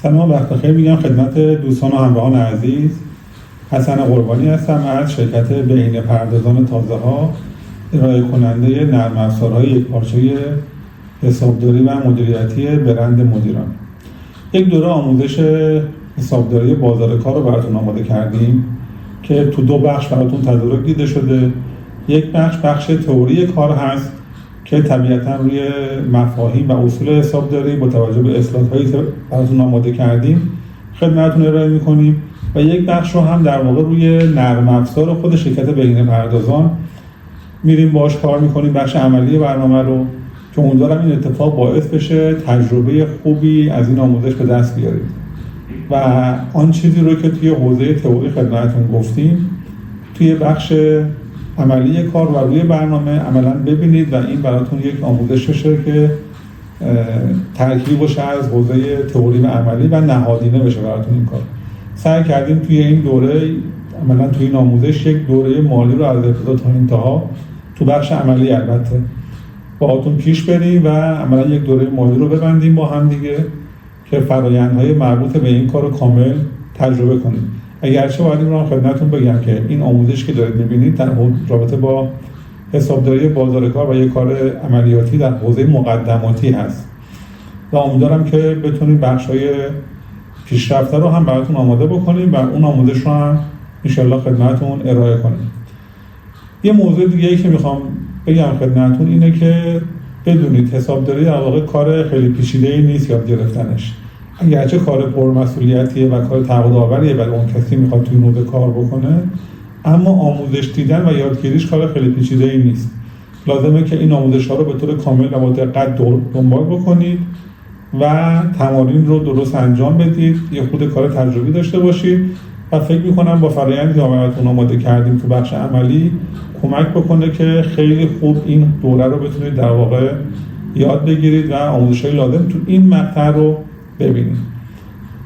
سلام، وقت بخیر میگم خدمت دوستان و همراهان عزیز. حسن قربانی هستم از شرکت بهینه پردازان تازه‌ها، ارائه کننده نرم افزارهای یکپارچه حسابداری و مدیریتی برند مدیران. یک دوره آموزش حسابداری بازار کار رو براتون آماده کردیم که تو دو بخش براتون تدارک دیده شده. یک بخش تئوری کار هست که طبیعتاً روی مفاهیم و اصول حسابداری با توجه به اسلایدهایی که براتون آماده کردیم خدمتتون ارائه می‌کنیم و یک بخش رو هم در واقع روی نرم افزار خود شرکت بهینه پردازان میریم باهاش کار می‌کنیم، بخش عملی برنامه رو، که امیدوارم این اتفاق باعث بشه تجربه خوبی از این آموزش به دست بیارید و آن چیزی رو که توی حوزه تئوری خدمتتون گفتیم توی بخش عملی کار و روی برنامه عملاً ببینید و این براتون یک آموزش بشه که ترکیب باشه از حوزه تئوری و عملی و نهادینه بشه براتون این کار. سعی کردیم توی این دوره عملاً توی این آموزش یک دوره مالی رو از ابتدا تا انتها تو بخش عملی البته باهاتون پیش بریم و عملاً یک دوره مالی رو ببندیم با هم دیگه که فرآیندهای مربوط به این کار رو کامل تجربه کنیم. اگرچه باید این رو خدمتتون بگم که این آموزش که دارید می‌بینید در رابطه با حسابداری بازار کار و یک کار عملیاتی در حوزه مقدماتی هست و امیدوارم که بتونید بخش‌های پیشرفته رو هم براتون آماده بکنیم و اون آموزش رو هم انشالله خدمتتون ارائه کنیم. یه موضوع دیگه‌ای که میخوام بگم خدمتتون اینه که بدونید حسابداری در واقع کار خیلی پیچیده‌ای نیست یاد گرفتنش. اگرچه کار پرمسئولیتیه و کار تعهدآوریه برای اون کسی میخواد توی نوع کار بکنه، اما آموزش دیدن و یادگیریش کار خیلی پیچیده‌ای نیست. لازمه که این آموزش‌ها رو به طور کامل و با دقت دنبال بکنید و تمارین رو درست انجام بدید، یه خود کار تجربی داشته باشید و فکر می‌کنم با فرآیندی که براتون آماده کردیم تو بخش عملی کمک بکنه که خیلی خوب این دوره رو بتونید در واقع یاد بگیرید و آموزش‌های لازم تو این مقطع رو ببینید.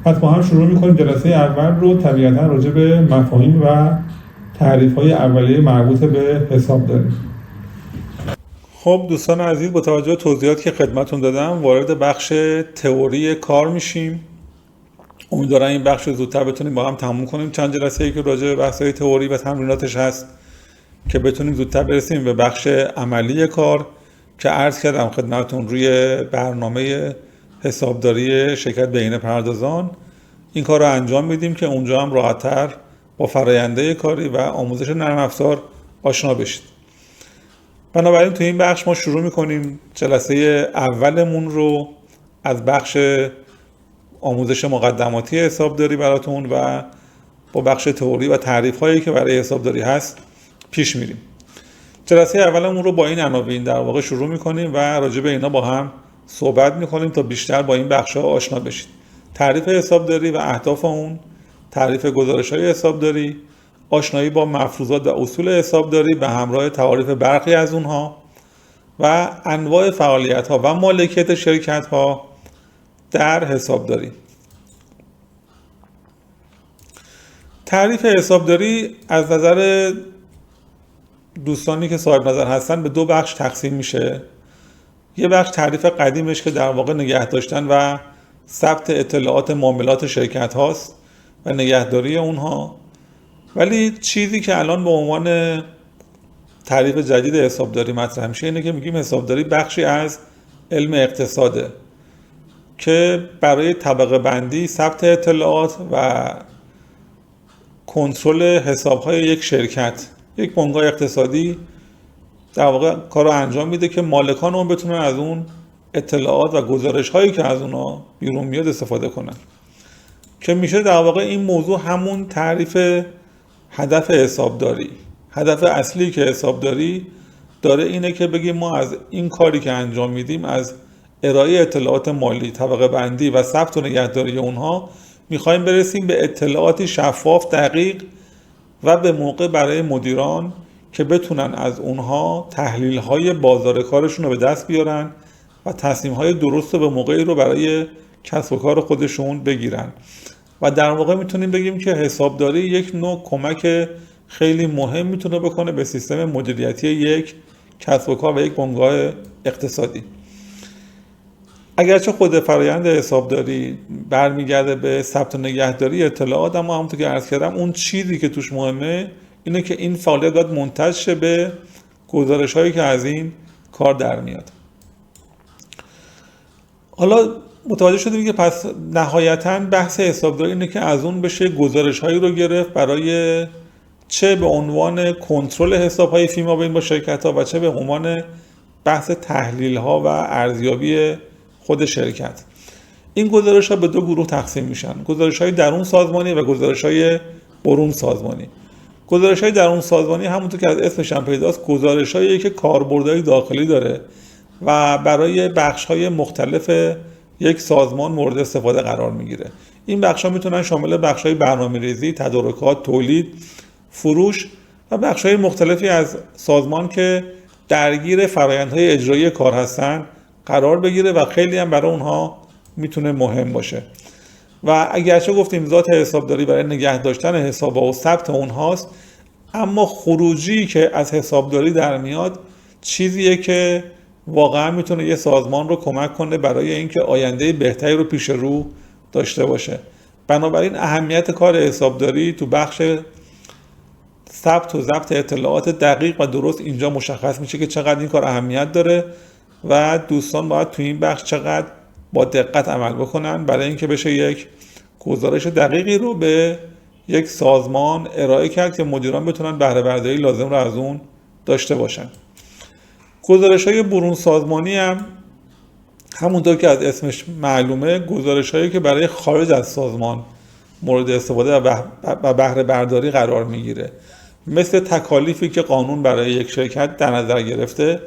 پس با هم شروع می‌کنیم. جلسه اول رو طبیعتاً راجع به مفاهیم و تعریف‌های اولیه مربوط به حسابداری. خب دوستان عزیز، با توجه به توضیحاتی که خدمتتون دادم وارد بخش تئوری کار میشیم. امیدوارم این بخش رو زودتر بتونیم با هم تموم کنیم. چند جلسه‌ای که راجع به بحث‌های تئوری و تمریناتش هست که بتونیم زودتر برسیم به بخش عملی کار که عرض کردم خدمتتون روی برنامه حسابداری شرکت بهینه پردازان این کار رو انجام میدیم که اونجا هم راحت‌تر با فراینده کاری و آموزش نرم افزار آشنا بشید. بنابراین تو این بخش ما شروع میکنیم جلسه اولمون رو از بخش آموزش مقدماتی حسابداری براتون و با بخش تئوری و تعریف هایی که برای حسابداری هست پیش میریم. جلسه اولمون رو با این عناوین در واقع شروع میکنیم و راجع به اینا با هم صحبت میکنیم تا بیشتر با این بخش ها آشنا بشید. تعریف حسابداری و اهداف اون، تعریف گزارش های حسابداری، آشنایی با مفروضات و اصول حسابداری به همراه تعاریف برخی از اونها و انواع فعالیت ها و مالکیت شرکت ها در حسابداری. تعریف حسابداری از نظر دوستانی که صاحب نظر هستن به دو بخش تقسیم میشه. یه بخش تعریف قدیمش که در واقع نگه داشتن و ثبت اطلاعات معاملات شرکت هاست و نگهداری اونها، ولی چیزی که الان به عنوان تعریف جدید حسابداری مطرح میشه اینه که میگیم حسابداری بخشی از علم اقتصاده که برای طبقه بندی، ثبت اطلاعات و کنترل حسابهای یک شرکت، یک بنگاه اقتصادی در واقع کار رو انجام میده که مالکان اون بتونن از اون اطلاعات و گزارش هایی که از اونها بیرون میاد استفاده کنن، که میشه در واقع این موضوع همون تعریف هدف حسابداری. هدف اصلی که حسابداری داره اینه که بگیم ما از این کاری که انجام میدیم، از ارائه اطلاعات مالی، طبقه بندی و ثبت و نگهداری اونها، میخوایم برسیم به اطلاعاتی شفاف، دقیق و به موقع برای مدیران که بتونن از اونها تحلیل‌های بازار کارشون رو به دست بیارن و تصمیم‌های درست و به موقعی رو برای کسب و کار خودشون بگیرن. و در واقع میتونیم بگیم که حسابداری یک نوع کمک خیلی مهم میتونه بکنه به سیستم مدیریتی یک کسب و کار و یک بنگاه اقتصادی. اگرچه خود فرایند حسابداری برمیگرده به ثبت و نگهداری اطلاعات، اما همونطور که عرض کردم اون چیزی که توش مهمه اینه که این فعالیت باید منتج شه به گزارش هایی که از این کار در میاد. حالا متوجه شدیم که پس نهایتاً بحث حسابداری اینه که از اون بشه گزارش هایی رو گرفت برای چه به عنوان کنترل حساب های فیما بین با شرکت ها و چه به عنوان بحث تحلیل ها و ارزیابی خود شرکت. این گزارش ها به دو گروه تقسیم میشن: گزارش های درون سازمانی و گزارش های برون سازمانی. گزارش های درون سازمانی همونطور که از اسمش هم پیداست گزارش هایی که کاربردهای داخلی داره و برای بخش های مختلف یک سازمان مورد استفاده قرار میگیره. این بخش ها میتونن شامل بخش های برنامه‌ریزی، تدارکات، تولید، فروش و بخش های مختلفی از سازمان که درگیر فرآیندهای اجرایی کار هستن قرار بگیره و خیلی هم برای اونها میتونه مهم باشه. و اگرچه گفتیم ذات حسابداری برای نگه داشتن حساب‌ها و ثبت اونهاست، اما خروجی که از حسابداری در میاد چیزیه که واقعا میتونه یه سازمان رو کمک کنه برای اینکه آینده بهتری رو پیش رو داشته باشه. بنابراین اهمیت کار حسابداری تو بخش ثبت و ضبط اطلاعات دقیق و درست اینجا مشخص میشه که چقدر این کار اهمیت داره و دوستان باید تو این بخش چقدر با دقت عمل بکنن برای اینکه بشه یک گزارش دقیقی رو به یک سازمان ارائه کرد که مدیران بتونن بهره برداری لازم رو از اون داشته باشن. گزارش‌های برون سازمانی هم همونطور که از اسمش معلومه گزارش‌هایی که برای خارج از سازمان مورد استفاده و بهره برداری قرار میگیره، مثل تکالیفی که قانون برای یک شرکت در نظر گرفته،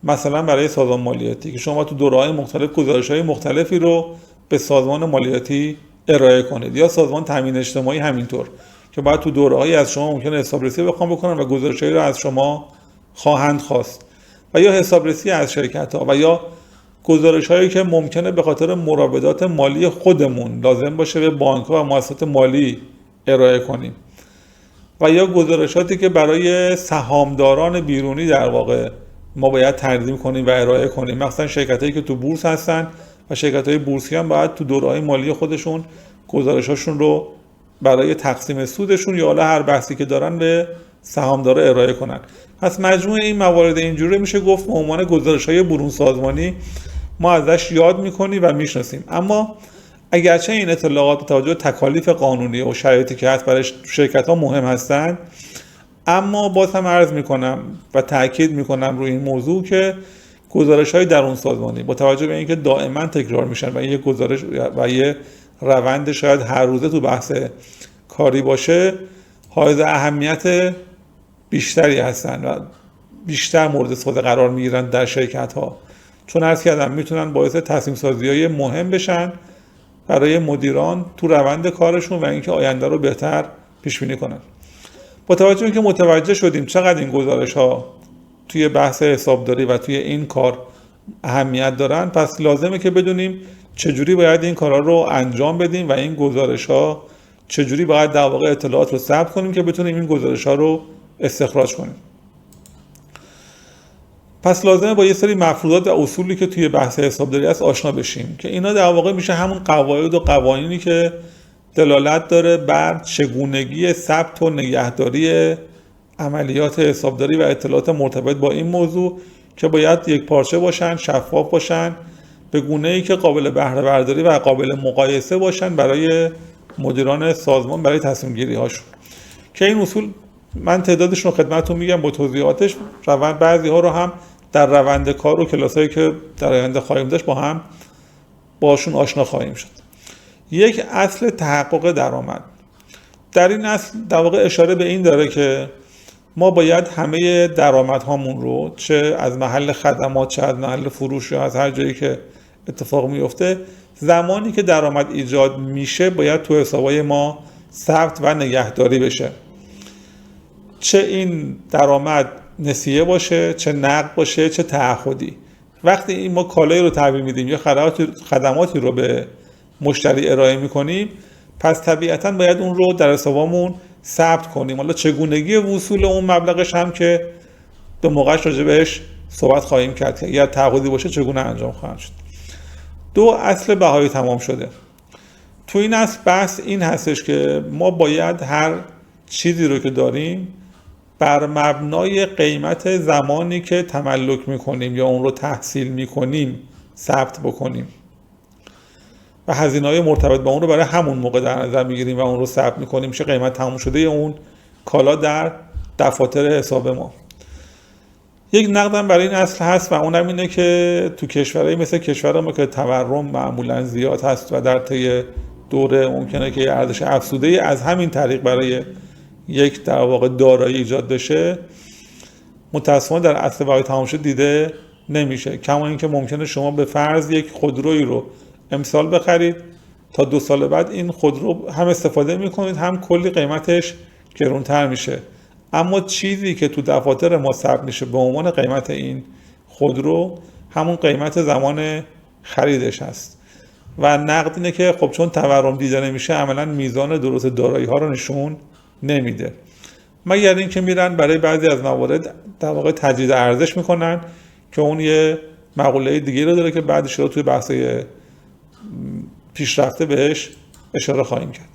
مثلا برای سازمان مالیاتی که شما تو دوره‌های مختلف گزارش‌های مختلفی رو به سازمان مالیاتی ارائه کنید، یا سازمان تامین اجتماعی همینطور که باید تو دوره‌هایی از شما ممکنه حسابرسی بخوام بکنن و گزارش‌هایی رو از شما خواهند خواست، و یا حسابرسی از شرکت‌ها و یا گزارش‌هایی که ممکنه به خاطر مراودات مالی خودمون لازم باشه به بانک‌ها و مؤسسات مالی ارائه کنیم، و یا گزارشاتی که برای سهامداران بیرونی در واقع ما باید تنظیم کنیم و ارائه کنیم، مثلا شرکتایی که تو بورس هستن و شرکت‌های بورسی هم باید تو دوره‌های مالی خودشون گزارشاشون رو برای تقسیم سودشون یا هر بحثی که دارن به سهامدارا ارائه کنن. پس مجموع این موارد اینجوری میشه گفت به عنوان گزارش‌های برون سازمانی ما ازش یاد می‌کنیم و میشناسیم. اما اگرچه این اطلاعات با توجه به تکالیف قانونی و شرایطی که هست برای شرکت‌ها مهم هستند، اما باز هم عرض می‌کنم و تأکید می‌کنم روی این موضوع که گزارش‌های درون سازمانی با توجه به اینکه دائما تکرار میشن و یک گزارش و یک روند شاید هر روزه تو بحث کاری باشه، حائز اهمیت بیشتری هستن و بیشتر مورد استفاده قرار میگیرن در شرکت‌ها، چون عرض کردم میتونن باعث تصمیم سازی‌های مهم بشن برای مدیران تو روند کارشون و اینکه آینده رو بهتر پیش بینی کنن. با توجه به اینکه متوجه شدیم چقدر این گزارش‌ها توی بحث حسابداری و توی این کار اهمیت دارن، پس لازمه که بدونیم چجوری باید این کارا رو انجام بدیم و این گزارش‌ها چجوری باید در واقع اطلاعات رو ثبت کنیم که بتونیم این گزارش‌ها رو استخراج کنیم. پس لازمه با یه سری مفروضات و اصولی که توی بحث حسابداری هست آشنا بشیم که اینا در واقع میشه همون قواعد و قوانینی که دلالت داره بر چگونگی ثبت و نگهداری عملیات حسابداری و اطلاعات مرتبط با این موضوع که باید یک پارچه باشن، شفاف باشن، به گونه‌ای که قابل بهره برداری و قابل مقایسه باشن برای مدیران سازمان برای تصمیم گیری هاشون. که این اصول من تعدادشون رو خدمتتون میگم با توضیحاتش، بعضی ها رو هم در روند کار و کلاسایی که در آینده خواهیم داشت با هم باشون آشنا خواهیم شد. یک، اصل تحقق درآمد. در این اصل در واقع اشاره به این داره که ما باید همه درآمدهامون رو چه از محل خدمات چه از محل فروش یا از هر جایی که اتفاق میفته، زمانی که درآمد ایجاد میشه باید تو حسابای ما ثبت و نگهداری بشه، چه این درآمد نسیه باشه، چه نقد باشه، چه تعهدی. وقتی این ما کالایی رو تحویل میدیم یا خدماتی رو به مشتری ارائه میکنیم، پس طبیعتاً باید اون رو در حسابمون ثبت کنیم. حالا چگونگی وصول اون مبلغش هم که به موقعش راجع بهش صحبت خواهیم کرد که یا تعهدی باشه چگونه انجام خواهد شد. 2 اصل بهایی تمام شده. تو این اصل بحث این هستش که ما باید هر چیزی رو که داریم بر مبنای قیمت زمانی که تملک میکنیم یا اون رو تحصیل میکنیم ثبت بکنیم و هزینه‌های مرتبط با اون رو برای همون موقع در نظر میگیریم و اون رو ثبت میکنیم، میشه قیمت تمام شده اون کالا در دفاتر حساب ما. یک نقدم برای این اصل هست و اونم اینه که تو کشورهای مثل کشور ما که تورم معمولا زیاد هست و در طی دوره ممکنه که ارزش افزوده از همین طریق برای یک در واقع دارایی ایجاد بشه، متأسفانه در اصل بهایی تمام شده دیده نمیشه. کما اینکه ممکنه شما به فرض یک خودرویی رو امسال بخرید، تا 2 سال بعد این خودرو هم استفاده میکنید هم کلی قیمتش گرونتر میشه، اما چیزی که تو دفاتر ما ثبت میشه به عنوان قیمت این خودرو همون قیمت زمان خریدش هست. و نقد اینه که خب چون تورم دیده نمیشه عملا میزان درست دارایی ها رو نشون نمیده، مگر اینکه میرن برای بعضی از موارد در واقع تجدید ارزش میکنن که اون یه مقوله دیگه رو داره که بعدش رو توی بحث‌های پیشرفته بهش اشاره خواهیم کرد.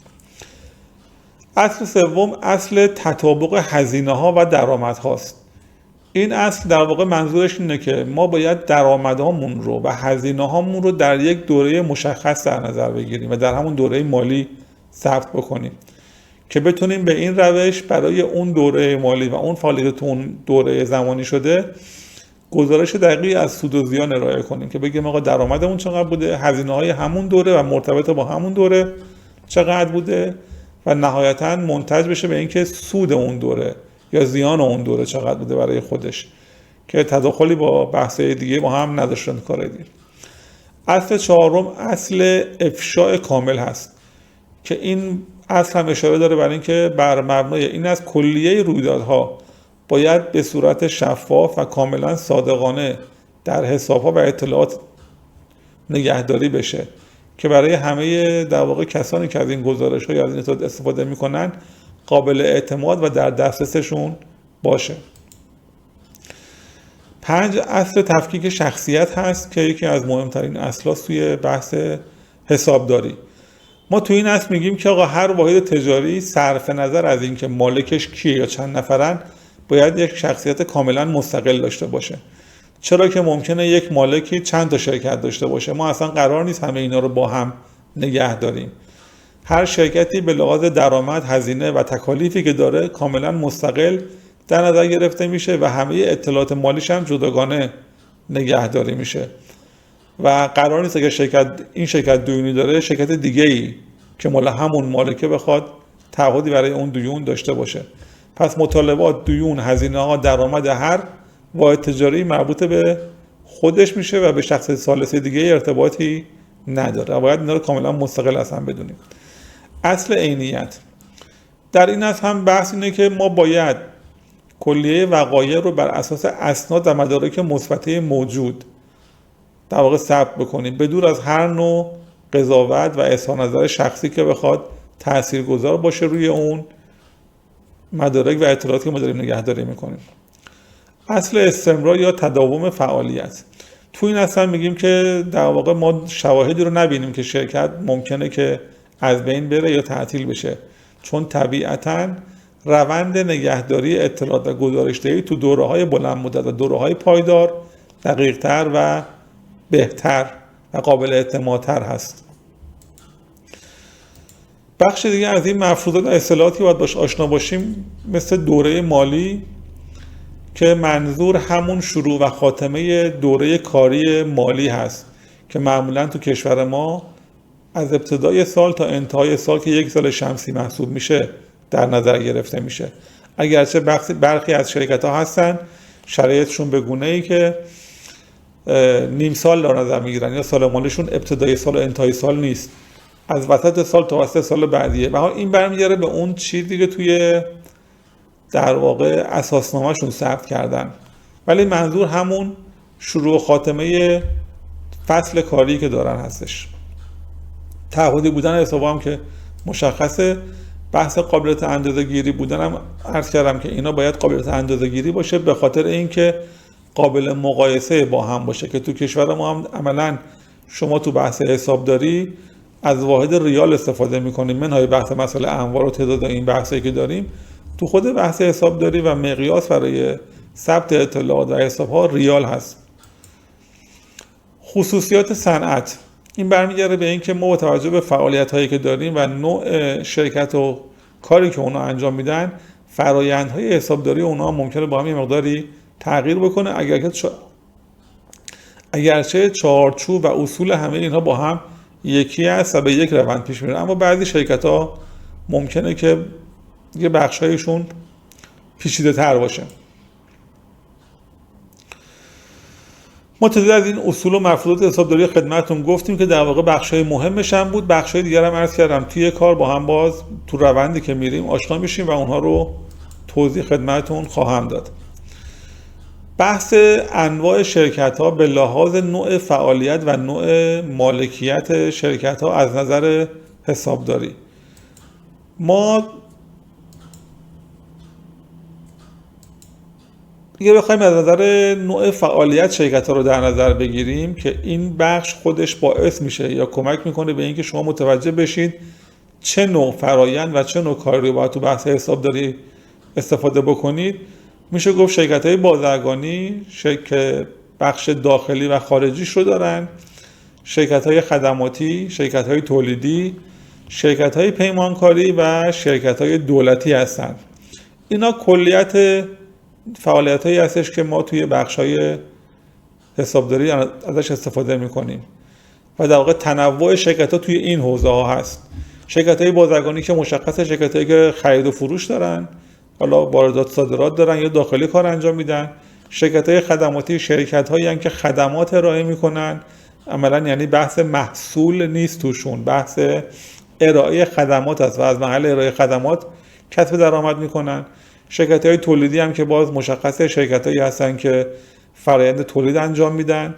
اصل سوم اصل تطابق هزینه ها و درآمد هاست. این اصل در واقع منظورش اینه که ما باید درآمدهامون رو و هزینه هامون رو در یک دوره مشخص در نظر بگیریم و در همون دوره مالی ثبت بکنیم که بتونیم به این روش برای اون دوره مالی و اون فعالیت تو اون دوره زمانی شده گزارش دقیقی از سود و زیان ارائه کنیم که بگیم آقا درآمدمون چقدر بوده، هزینه‌های همون دوره و مرتبط با همون دوره چقدر بوده و نهایتاً منتج بشه به اینکه سود اون دوره یا زیان اون دوره چقدر بوده برای خودش، که تداخلی با بحث‌های دیگه ما هم نداشتن کار دیگه. اصل چهارم اصل افشاء کامل هست که این اصل هم اشاره داره برای اینکه بر مبنای این از کلیه رویدادها باید به صورت شفاف و کاملا صادقانه در حساب‌ها و اطلاعات نگهداری بشه که برای همه در واقع کسانی که از این گزارش‌ها یا از این اطلاعات استفاده می‌کنن قابل اعتماد و در دسترسشون باشه. 5 اصل تفکیک شخصیت هست که یکی از مهمترین اصلاست توی بحث حسابداری. ما توی این اصل میگیم که آقا هر واحد تجاری صرف نظر از اینکه مالکش کیه یا چند نفرن باید یک شخصیت کاملا مستقل داشته باشه، چرا که ممکنه یک مالکی چند تا شرکت داشته باشه. ما اصلا قرار نیست همه اینا رو با هم نگه داریم. هر شرکتی به لحاظ درآمد، هزینه و تکالیفی که داره کاملا مستقل در نظر گرفته میشه و همه اطلاعات مالیش هم جداگانه نگهداری میشه و قرار نیست اگه این شرکت دیونی داره شرکت دیگه‌ای که مال همون مالکه بخواد تعهدی برای اون دیون داشته باشه. پس مطالبات، دیون، هزینه‌ها، درآمد هر واحد تجاری مربوط به خودش میشه و به شخص ثالث دیگه ارتباطی نداره. باید اینا رو کاملا مستقل از هم بدونیم. اصل عینیت. در این اصل هم بحث اینه که ما باید کلیه وقایع رو بر اساس اسناد و مدارک مثبته موجود در واقع ثبت بکنیم، بدون از هر نوع قضاوت و اظهار نظر شخصی که بخواد تاثیرگذار باشه روی اون مدارک و اطلاعاتی که ما داریم نگهداری میکنیم. اصل استمرار یا تداوم فعالیت. تو این اصل میگیم که در واقع ما شواهدی رو نبینیم که شرکت ممکنه که از بین بره یا تعطیل بشه، چون طبیعتاً روند نگهداری اطلاعات و گزارش‌دهی تو دوره‌های بلند مدت و دوره‌های پایدار دقیق‌تر و بهتر و قابل اعتمادتر هست. بخش دیگه از این مفروضات و اصطلاحاتی باید باش آشنا باشیم، مثل دوره مالی که منظور همون شروع و خاتمه دوره کاری مالی هست که معمولاً تو کشور ما از ابتدای سال تا انتهای سال که 1 سال شمسی محسوب میشه در نظر گرفته میشه. اگرچه برخی از شرکت ها هستن شرایطشون به گونه‌ای که نیم سال در نظر میگیرن یا سال مالیشون ابتدای سال و انتهای سال نیست، از وسط سال تا وسط سال بعدیه. و این برمیگره به اون چیزی که توی در واقع اساسنامه‌شون ثبت کردن، ولی منظور همون شروع و خاتمه فصل کاری که دارن هستش. تعهدی بودن حساب هم که مشخصه. بحث قابلیت اندازه‌گیری بودن هم عرض کردم که اینا باید قابلیت اندازه‌گیری باشه به خاطر اینکه قابل مقایسه با هم باشه، که تو کشور ما هم عملاً شما تو بحث حسابداری از واحد ریال استفاده میکنیم، منهای بحث مسئله انواع و تعداد این بحثی که داریم. تو خود بحث حسابداری و مقیاس برای ثبت اطلاعات و حساب‌ها ریال هست. خصوصیات صنعت، این برمیگرده به اینکه ما با توجه به فعالیت‌هایی که داریم و نوع شرکت و کاری که اونا انجام میدن، فرآیندهای حسابداری اونا ممکنه با هم یه مقداری تغییر بکنه، اگرچه چارچوب و اصول همه اینها با هم یکی هست و به یک روند پیش میره، اما بعضی شرکت‌ها ممکنه که یه بخشایشون پیچیده تر باشه. ما تعداد از این اصول و مفروضات حسابداری خدمتتون گفتیم که در واقع بخشای مهمش هم بود. بخشای دیگر هم عرض کردم توی کار با هم باز تو روندی که میریم آشنا میشیم و اونها رو توضیح خدمتتون خواهم داد. بحث انواع شرکت ها به لحاظ نوع فعالیت و نوع مالکیت شرکت ها از نظر حسابداری، ما دیگه بخوایم از نظر نوع فعالیت شرکت ها رو در نظر بگیریم که این بخش خودش باعث میشه یا کمک میکنه به اینکه شما متوجه بشید چه نوع فرآیند و چه نوع کاری رو باید تو بحث حسابداری استفاده بکنید. میشه گفت شرکت های بازرگانی که بخش داخلی و خارجیش رو دارن، شرکت های خدماتی، شرکت های تولیدی، شرکت های پیمانکاری و شرکت های دولتی هستن. اینا کلیت فعالیت هایی هستش که ما توی بخش های حسابداری ازش استفاده میکنیم و در واقع تنوع شرکت ها توی این حوزه ها هست. شرکت های بازرگانی که مشخصه شرکت هایی که خرید و فروش دارن، حالا واردات صادرات دارن یا داخلی کار انجام میدن. شرکت های خدماتی شرکت هایی هستن که خدمات ارائه میکنن، عملا یعنی بحث محصول نیست توشون، بحث ارائه خدمات است و از محل ارائه خدمات کسب درآمد میکنن. شرکت های تولیدی هم که باز مشخصه شرکت هایی هستن که فرآیند تولید انجام میدن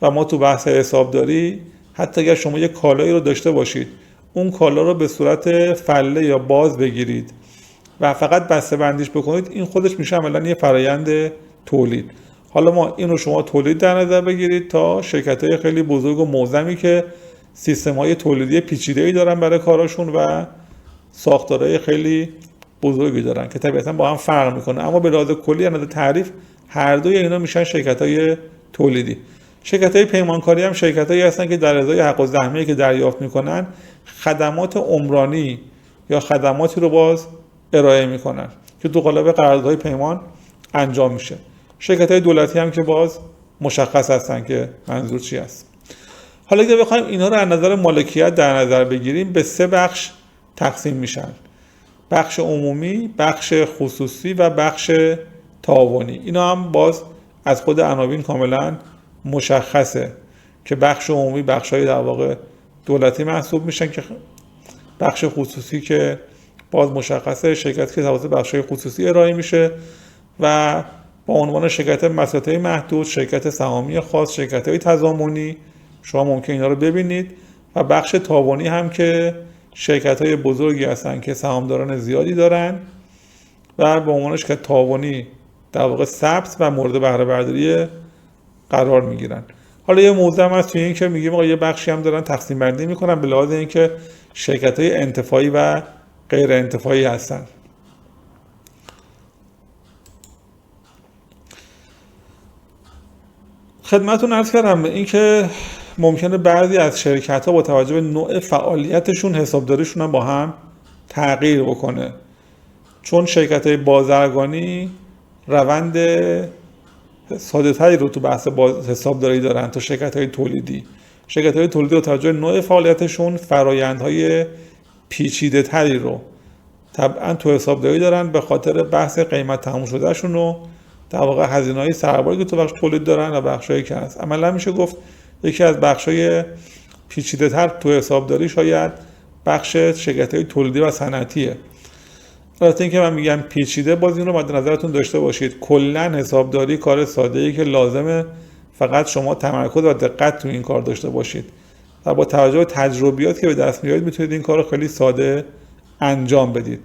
و ما تو بحث حسابداری حتی اگر شما یک کالایی رو داشته باشید، اون کالا رو به صورت فله یا باز بگیرید و فقط بسته بندیش بکنید، این خودش میشه عملا یه فرآیند تولید. حالا ما این رو شما تولید در نظر بگیرید تا شرکت های خیلی بزرگ و معظمی که سیستم های تولیدی پیچیده‌ای دارن برای کاراشون و ساختارهای خیلی بزرگی دارن که طبیعتا با هم فرق میکنه، اما به لحاظ کلی از تعریف هر دوی اینا میشن شرکت‌های تولیدی. شرکت‌های پیمانکاری هم شرکت‌هایی هستن که در ازای حق و زحمه‌ای که دریافت میکنن خدمات عمرانی یا خدماتی رو باز ارائه میکنن که تو قالب قراردادهای پیمان انجام میشه. شرکت‌های دولتی هم که باز مشخص هستن که منظور چی است. حالا اگه بخوایم اینا رو از نظر مالکیت در نظر بگیریم، به 3 بخش تقسیم میشن: بخش عمومی، بخش خصوصی و بخش تعاونی. اینا هم باز از خود عناوین کاملا مشخصه که بخش عمومی بخشای در واقع دولتی محسوب میشن، که بخش خصوصی که باز مشخصه شرکتی که توسط بخشای خصوصی ارائه میشه و با عنوان شرکت مساطحی محدود، شرکت سهامی خاص، شرکت‌های تضامنی شما ممکن اینا رو ببینید. و بخش تعاونی هم که شرکت‌های بزرگی هستن که سهامداران زیادی دارن و به عنوان شرکت تعاونی در واقع ثبت و مورد بهره برداری قرار میگیرن. حالا یه موضوع هم هست توی این که میگیم آقا یه بخشی هم دارن تقسیم بندی میکنن به لحاظ اینکه شرکت‌های انتفاعی و غیر انتفاعی هستن. خدمتتون عرض کردم این که ممکنه بعضی از شرکت‌ها با توجه به نوع فعالیتشون حسابداریشون هم با هم تغییر بکنه، چون شرکت‌های بازرگانی روند ساده‌تری رو تو بحث حسابداری دارن تا شرکت‌های تولیدی. شرکت‌های تولیدی با توجه به نوع فعالیتشون فرآیندهای پیچیده‌تری رو طبعاً تو حسابداری دارن به خاطر بحث قیمت تموم شدهشون و در واقع هزینه‌های سرباری که تو بخش تولید دارن و بخشایی که هست. عملاً میشه گفت یکی از بخشای پیچیده‌تر تو حسابداری شاید بخش شرکت‌های تولیدی و صنعتیه. البته اینکه من میگم پیچیده، باز این رو مد نظرتون داشته باشید، کلاً حسابداری کار ساده‌ای که لازمه فقط شما تمرکز و دقت تو این کار داشته باشید و با توجه به تجربیاتی که به دست میارید میتونید این کار رو خیلی ساده انجام بدید.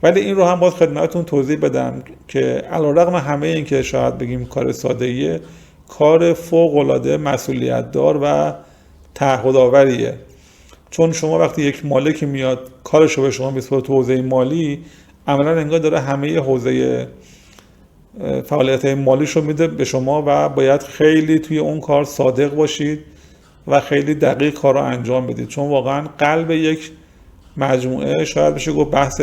ولی این رو هم باز خدمتتون توضیح بدم که علیرغم همه این که شاید بگیم کار ساده‌ایه، کار فوق‌العاده مسئولیت‌دار و تعهدآوریه، چون شما وقتی یک مالک میاد کارشو به شما میسپاره تو حوزه مالی، عملا انگار داره همه حوزه فعالیت مالیش رو میده به شما و باید خیلی توی اون کار صادق باشید و خیلی دقیق کار رو انجام بدید، چون واقعا قلب یک مجموعه شاید بشه گفت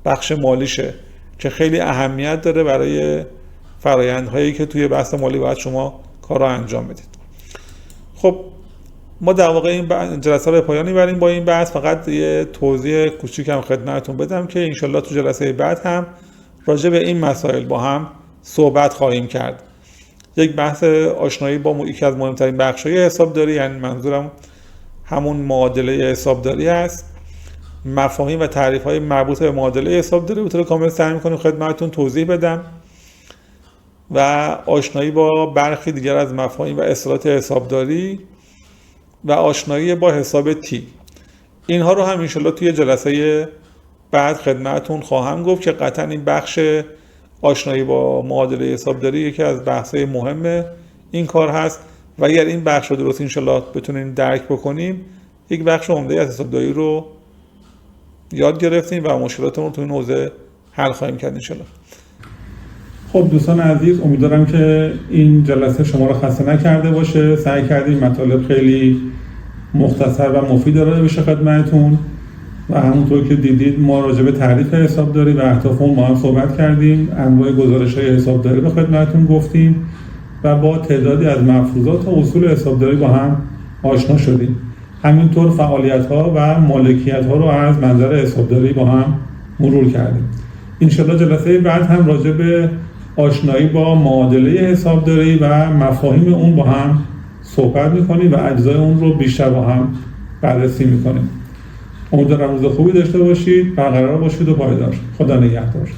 بخش مالیشه که خیلی اهمیت داره برای فرآیندهایی که توی بحث مالی باید شما کار رو انجام بدید. خب ما در واقع این جلسه رو به پایان میبریم با این بحث. فقط یه توضیح کوچیکم خدمتتون بدم که انشالله تو جلسه بعد هم راجع به این مسائل با هم صحبت خواهیم کرد. یک بحث آشنایی با یکی از مهمترین بخش‌های حسابداری، یعنی منظورم همون معادله حسابداری است، مفاهیم و تعریف‌های مربوط به معادله حسابداری به طور کامل سعی می‌کنیم خدمتتون توضیح بدم و آشنایی با برخی دیگر از مفاهیم و اصطلاحات حسابداری و آشنایی با حساب تی. اینها رو هم انشالله توی جلسه بعد خدمتتون خواهم گفت که قطعا این بخش آشنایی با معادله حسابداری یکی از بحث‌های مهم این کار هست و اگر این بخش رو درست انشالله بتونیم درک بکنیم، یک بخش عمده از حسابداری رو یاد گرفتیم و مشکلاتمون رو تو این حوزه حل خواهیم کرد انشالله. خب دوستان عزیز، امیدوارم که این جلسه شما رو خسته نکرده باشه. سعی کردیم مطالب خیلی مختصر و مفید ارائه بشه خدمتتون و همونطور که دیدید ما راجع به تعریف حسابداری و اهداف اون با هم صحبت کردیم، انواع گزارش‌های حسابداری به خدمتتون گفتیم و با تعدادی از مفروضات و اصول حسابداری با هم آشنا شدیم. همینطور فعالیت‌ها و مالکیت‌ها رو از منظر حسابداری با هم مرور کردیم. انشالله جلسه بعد هم راجع به آشنایی با معادله حسابداری و مفاهیم اون با هم صحبت می‌کنیم و اجزای اون رو بیشتر با هم بررسی می‌کنیم. امیدوارم روز خوبی داشته باشید، برقرار باشید و پایدار. خدا نگهدار.